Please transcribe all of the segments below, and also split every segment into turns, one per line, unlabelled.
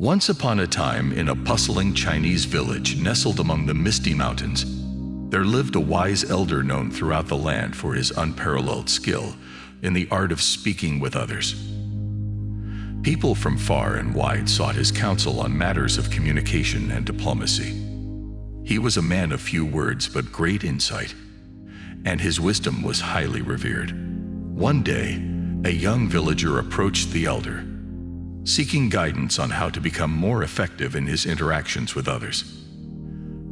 Once upon a time, in a bustling Chinese village nestled among the Misty Mountains, there lived a wise elder known throughout the land for his unparalleled skill in the art of speaking with others. People from far and wide sought his counsel on matters of communication and diplomacy. He was a man of few words but great insight, and his wisdom was highly revered. One day, a young villager approached the elder, seeking guidance on how to become more effective in his interactions with others.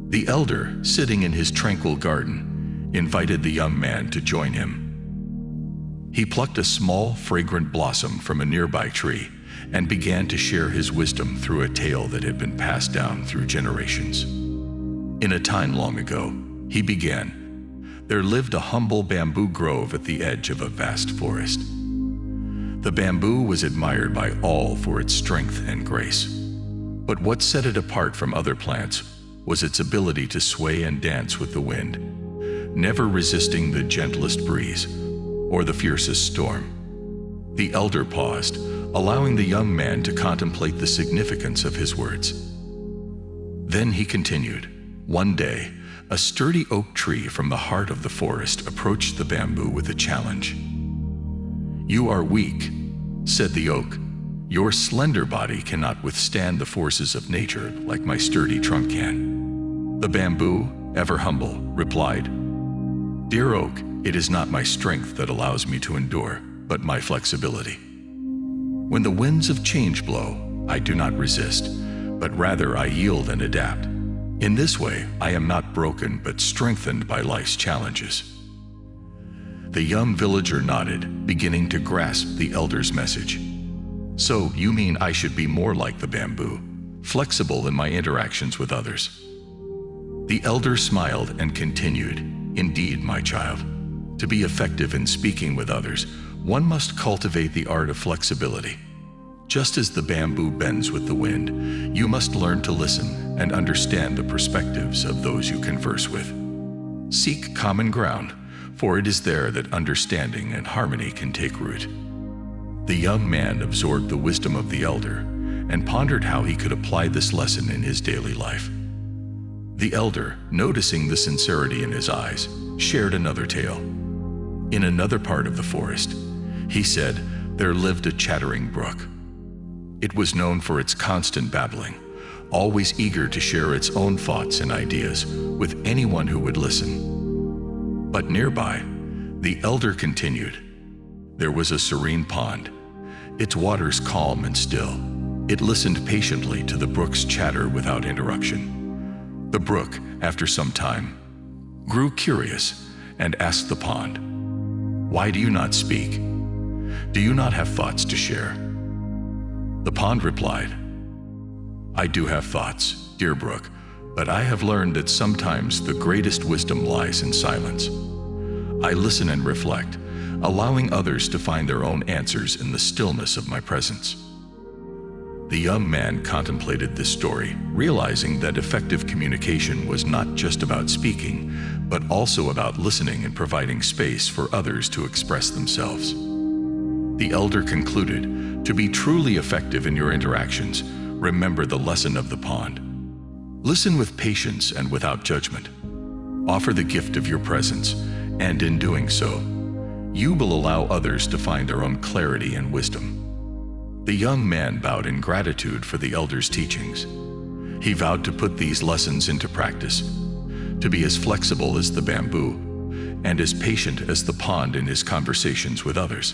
The elder, sitting in his tranquil garden, invited the young man to join him. He plucked a small, fragrant blossom from a nearby tree and began to share his wisdom through a tale that had been passed down through generations. In a time long ago, he began, there lived a humble bamboo grove at the edge of a vast forest. The bamboo was admired by all for its strength and grace. But what set it apart from other plants was its ability to sway and dance with the wind, never resisting the gentlest breeze or the fiercest storm. The elder paused, allowing the young man to contemplate the significance of his words. Then he continued, "One day, a sturdy oak tree from the heart of the forest approached the bamboo with a challenge. 'You are weak,' said the oak. 'Your slender body cannot withstand the forces of nature like my sturdy trunk can.' The bamboo, ever humble, replied, 'Dear oak, it is not my strength that allows me to endure, but my flexibility. When the winds of change blow, I do not resist, but rather I yield and adapt. In this way, I am not broken but strengthened by life's challenges.'" The young villager nodded, beginning to grasp the elder's message. "So, you mean I should be more like the bamboo, flexible in my interactions with others?" The elder smiled and continued, "Indeed, my child. To be effective in speaking with others, one must cultivate the art of flexibility. Just as the bamboo bends with the wind, you must learn to listen and understand the perspectives of those you converse with. Seek common ground, for it is there that understanding and harmony can take root." The young man absorbed the wisdom of the elder and pondered how he could apply this lesson in his daily life. The elder, noticing the sincerity in his eyes, shared another tale. In another part of the forest, he said, there lived a chattering brook. It was known for its constant babbling, always eager to share its own thoughts and ideas with anyone who would listen. But nearby, the elder continued, there was a serene pond, its waters calm and still. It listened patiently to the brook's chatter without interruption. The brook, after some time, grew curious and asked the pond, "Why do you not speak? Do you not have thoughts to share?" The pond replied, "I do have thoughts, dear brook, but I have learned that sometimes the greatest wisdom lies in silence. I listen and reflect, allowing others to find their own answers in the stillness of my presence." The young man contemplated this story, realizing that effective communication was not just about speaking, but also about listening and providing space for others to express themselves. The elder concluded, to be truly effective in your interactions, remember the lesson of the pond. Listen with patience and without judgment. Offer the gift of your presence, and in doing so, you will allow others to find their own clarity and wisdom. The young man bowed in gratitude for the elder's teachings. He vowed to put these lessons into practice, to be as flexible as the bamboo, and as patient as the pond in his conversations with others.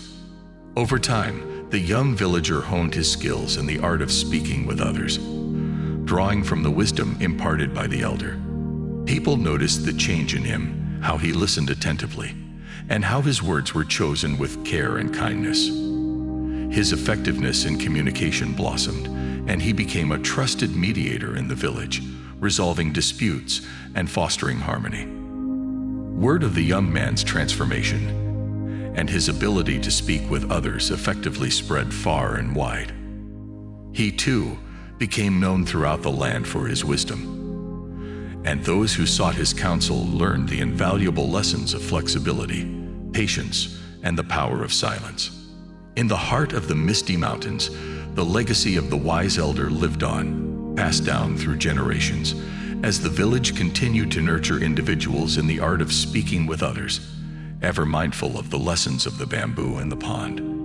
Over time, the young villager honed his skills in the art of speaking with others, drawing from the wisdom imparted by the elder. People noticed the change in him, how he listened attentively, and how his words were chosen with care and kindness. His effectiveness in communication blossomed, and he became a trusted mediator in the village, resolving disputes and fostering harmony. Word of the young man's transformation and his ability to speak with others effectively spread far and wide. He, too, became known throughout the land for his wisdom, and those who sought his counsel learned the invaluable lessons of flexibility, patience, and the power of silence. In the heart of the Misty Mountains, The legacy of the wise elder lived on, passed down through generations, as the village continued to nurture individuals in the art of speaking with others, ever mindful of the lessons of the bamboo and the pond.